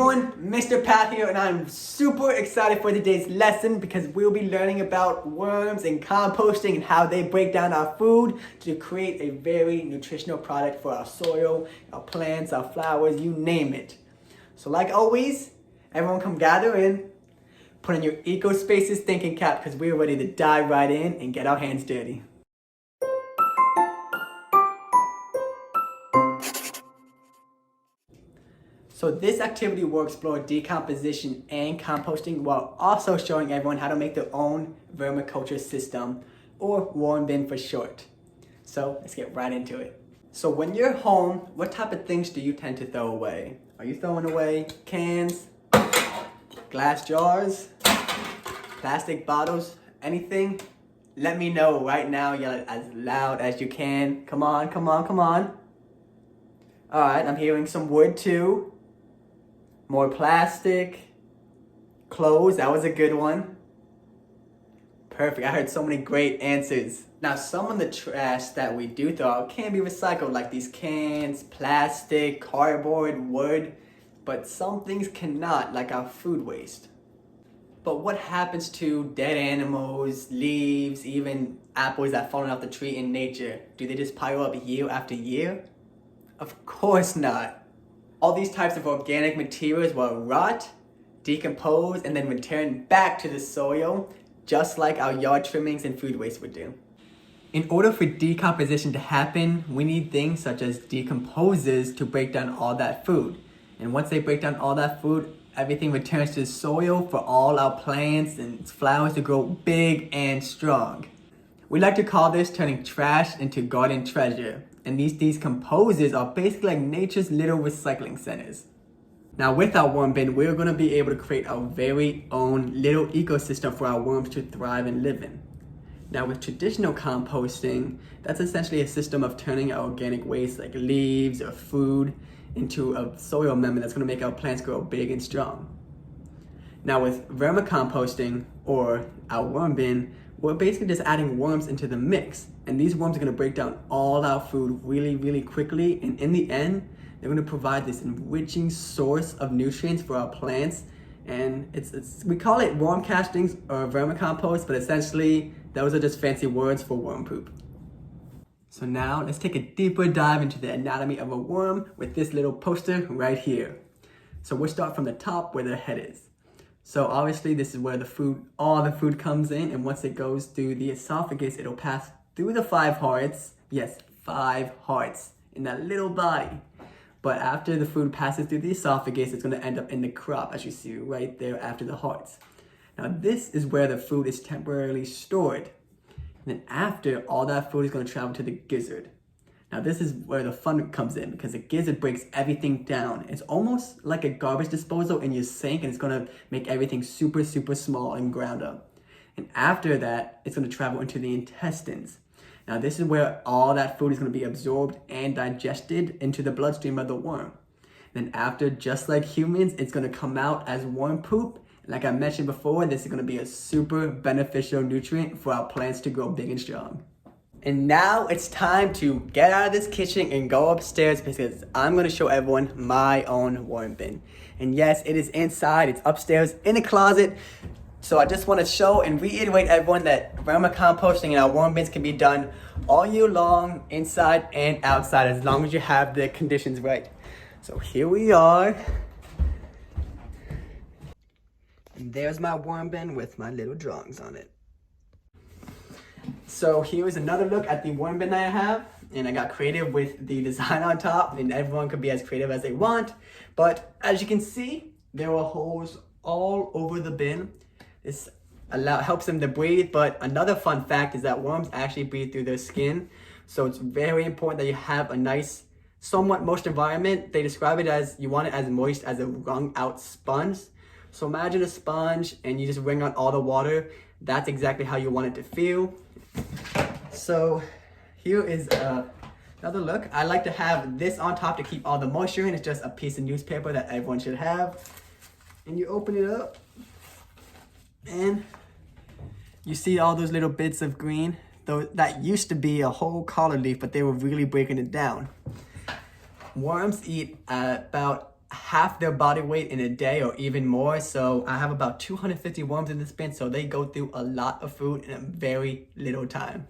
everyone, Mr. Path here, and I'm super excited for today's lesson because we'll be learning about worms and composting and how they break down our food to create a very nutritional product for our soil, our plants, our flowers, you name it. So like always, everyone come gather in, put on your EcoSpaces thinking cap because we're ready to dive right in and get our hands dirty. So this activity will explore decomposition and composting while also showing everyone how to make their own vermiculture system, or worm bin for short. So let's get right into it. So when you're home, what type of things do you tend to throw away? Are you throwing away cans, glass jars, plastic bottles, anything? Let me know right now, yell as loud as you can. Come on, come on, come on. All right, I'm hearing some wood too. More plastic, clothes, that was a good one. Perfect, I heard so many great answers. Now some of the trash that we do throw out can be recycled, like these cans, plastic, cardboard, wood, but some things cannot, like our food waste. But what happens to dead animals, leaves, even apples that fallen off the tree in nature? Do they just pile up year after year? Of course not. All these types of organic materials will rot, decompose, and then return back to the soil, just like our yard trimmings and food waste would do. In order for decomposition to happen, we need things such as decomposers to break down all that food. And once they break down all that food, everything returns to the soil for all our plants and flowers to grow big and strong. We like to call this turning trash into garden treasure. And these decomposers are basically like nature's little recycling centers. Now with our worm bin, we're going to be able to create our very own little ecosystem for our worms to thrive and live in. Now with traditional composting, that's essentially a system of turning our organic waste like leaves or food into a soil membrane that's going to make our plants grow big and strong. Now with vermicomposting, or our worm bin, we're basically just adding worms into the mix. And these worms are going to break down all our food really, really quickly. And in the end, they're going to provide this enriching source of nutrients for our plants. And we call it worm castings or vermicompost, but essentially those are just fancy words for worm poop. So now let's take a deeper dive into the anatomy of a worm with this little poster right here. So we'll start from the top where the head is. So obviously this is where all the food comes in, and once it goes through the esophagus, it'll pass through the 5 hearts. Yes, 5 hearts in that little body. But after the food passes through the esophagus, it's going to end up in the crop, as you see right there after the hearts. Now this is where the food is temporarily stored. And then after, all that food is going to travel to the gizzard. Now this is where the fun comes in, because the gizzard breaks everything down. It's almost like a garbage disposal in your sink, and it's going to make everything super, super small and ground up. And after that, it's going to travel into the intestines. Now this is where all that food is going to be absorbed and digested into the bloodstream of the worm. Then after, just like humans, it's going to come out as worm poop. Like I mentioned before, this is going to be a super beneficial nutrient for our plants to grow big and strong. And now it's time to get out of this kitchen and go upstairs because I'm going to show everyone my own worm bin. And yes, it is inside. It's upstairs in a closet. So I just want to show and reiterate everyone that vermicomposting in our worm bins can be done all year long, inside and outside, as long as you have the conditions right. So here we are. And there's my worm bin with my little drawings on it. So here's another look at the worm bin I have, and I got creative with the design on top, and everyone could be as creative as they want. But as you can see, there are holes all over the bin. This helps them to breathe, but another fun fact is that worms actually breathe through their skin. So it's very important that you have a nice, somewhat moist environment. They describe it as, you want it as moist as a wrung out sponge. So imagine a sponge and you just wring out all the water. That's exactly how you want it to feel. So here is another look. I like to have this on top to keep all the moisture in. It's just a piece of newspaper that everyone should have. And you open it up and you see all those little bits of green. That used to be a whole collar leaf, but they were really breaking it down. Worms eat about half their body weight in a day or even more. So I have about 250 worms in this bin, so they go through a lot of food in a very little time.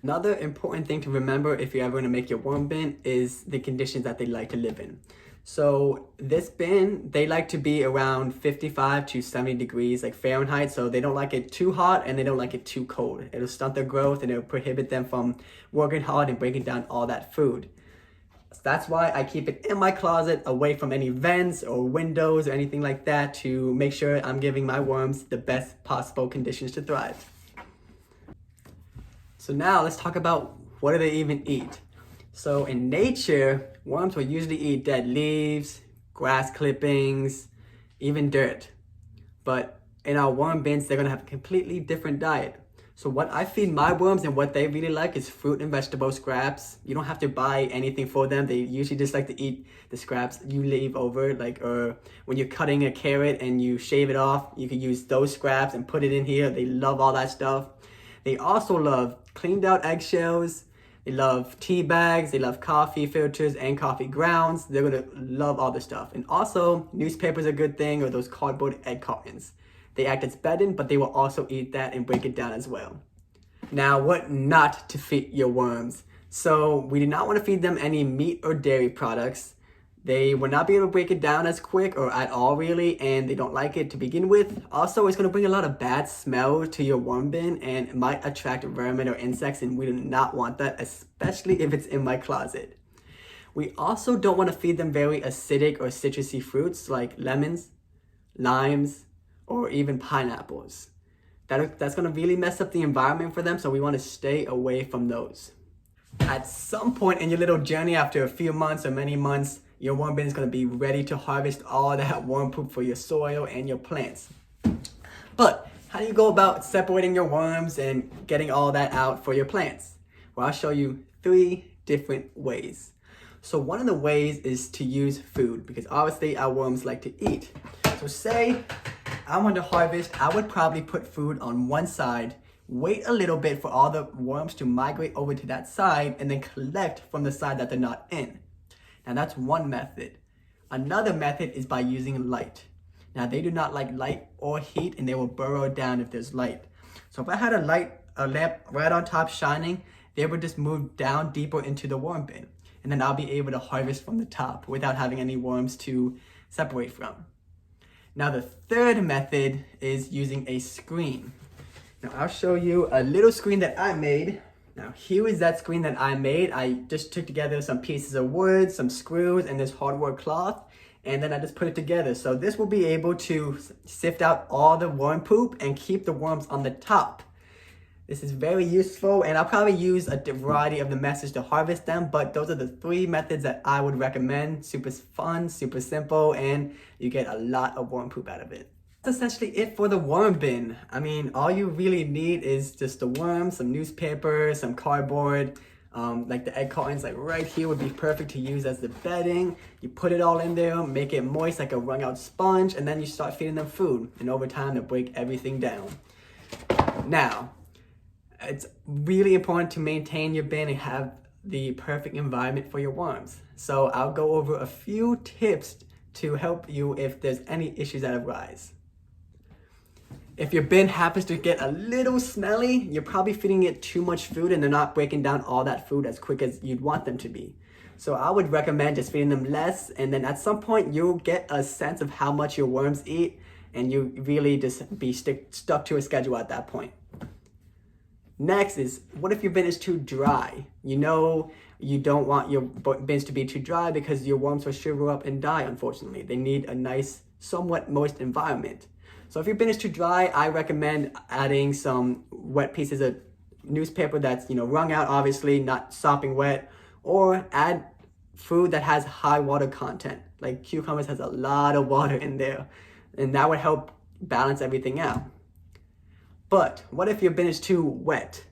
Another important thing to remember if you're ever going to make your worm bin is the conditions that they like to live in. So this bin, they like to be around 55 to 70 degrees like Fahrenheit. So they don't like it too hot and they don't like it too cold. It'll stunt their growth and it'll prohibit them from working hard and breaking down all that food. So that's why I keep it in my closet away from any vents or windows or anything like that to make sure I'm giving my worms the best possible conditions to thrive. So now let's talk about what do they even eat. So in nature, worms will usually eat dead leaves, grass clippings, even dirt. But in our worm bins, they're gonna have a completely different diet. So what I feed my worms and what they really like is fruit and vegetable scraps. You don't have to buy anything for them. They usually just like to eat the scraps you leave over. Like when you're cutting a carrot and you shave it off, you can use those scraps and put it in here. They love all that stuff. They also love cleaned out eggshells. They love tea bags. They love coffee filters and coffee grounds. They're gonna love all this stuff. And also, newspapers are a good thing, or those cardboard egg cartons. They act as bedding, but they will also eat that and break it down as well. Now, what not to feed your worms. So we do not want to feed them any meat or dairy products. They will not be able to break it down as quick or at all really, and they don't like it to begin with. Also, it's going to bring a lot of bad smell to your worm bin and it might attract vermin or insects, and we do not want that, especially if it's in my closet. We also don't want to feed them very acidic or citrusy fruits like lemons, limes, or even pineapples. That's going to really mess up the environment for them, so we want to stay away from those. At some point in your little journey, after a few months or many months, your worm bin is going to be ready to harvest all that worm poop for your soil and your plants. But how do you go about separating your worms and getting all that out for your plants? Well, I'll show you 3 different ways. So one of the ways is to use food, because obviously our worms like to eat. So say I want to harvest, I would probably put food on one side, wait a little bit for all the worms to migrate over to that side, and then collect from the side that they're not in. Now that's one method. Another method is by using light. Now they do not like light or heat, and they will burrow down if there's light. So if I had a lamp right on top shining, they would just move down deeper into the worm bin. And then I'll be able to harvest from the top without having any worms to separate from. Now the third method is using a screen. Now I'll show you a little screen that I made. Now here is that screen that I made. I just took together some pieces of wood, some screws, and this hardwood cloth, and then I just put it together. So this will be able to sift out all the worm poop and keep the worms on the top. This is very useful, and I'll probably use a variety of the methods to harvest them, but those are the 3 methods that I would recommend. Super fun, super simple, and you get a lot of worm poop out of it. That's essentially it for the worm bin. I mean, all you really need is just the worms, some newspaper, some cardboard, like the egg cartons, like right here would be perfect to use as the bedding. You put it all in there, make it moist like a wrung out sponge, and then you start feeding them food, and over time they'll break everything down. Now, it's really important to maintain your bin and have the perfect environment for your worms. So I'll go over a few tips to help you if there's any issues that arise. If your bin happens to get a little smelly, you're probably feeding it too much food and they're not breaking down all that food as quick as you'd want them to be. So I would recommend just feeding them less, and then at some point you'll get a sense of how much your worms eat, and you really just be stuck to a schedule at that point. Next is, what if your bin is too dry? You know you don't want your bins to be too dry because your worms will shrivel up and die, unfortunately. They need a nice, somewhat moist environment. So if your bin is too dry, I recommend adding some wet pieces of newspaper that's, wrung out, obviously, not sopping wet, or add food that has high water content. Like cucumbers has a lot of water in there, and that would help balance everything out. But what if your bin is too wet?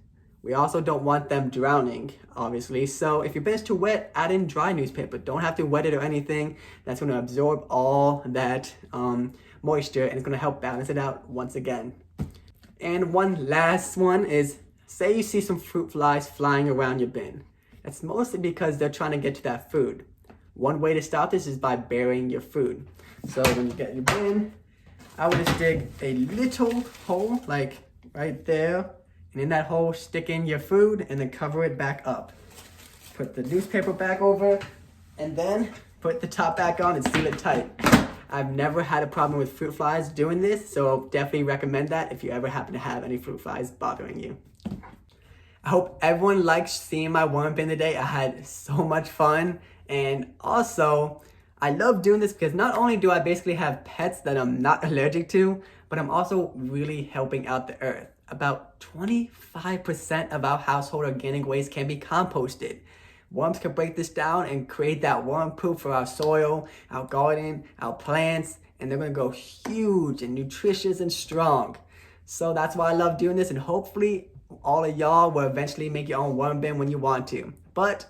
We also don't want them drowning, obviously. So if your bin is too wet, add in dry newspaper. Don't have to wet it or anything. That's going to absorb all that moisture, and it's going to help balance it out once again. And one last one is, say you see some fruit flies flying around your bin. That's mostly because they're trying to get to that food. One way to stop this is by burying your food. So when you get your bin, I would just dig a little hole, like right there. And in that hole, stick in your food and then cover it back up. Put the newspaper back over and then put the top back on and seal it tight. I've never had a problem with fruit flies doing this, so definitely recommend that if you ever happen to have any fruit flies bothering you. I hope everyone liked seeing my worm bin today. I had so much fun, and also I love doing this because not only do I basically have pets that I'm not allergic to, but I'm also really helping out the earth. About 25% of our household organic waste can be composted. Worms can break this down and create that worm poop for our soil, our garden, our plants, and they're gonna grow huge and nutritious and strong. So that's why I love doing this, and hopefully all of y'all will eventually make your own worm bin when you want to. But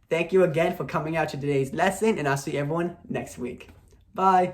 thank you again for coming out to today's lesson, and I'll see everyone next week. Bye.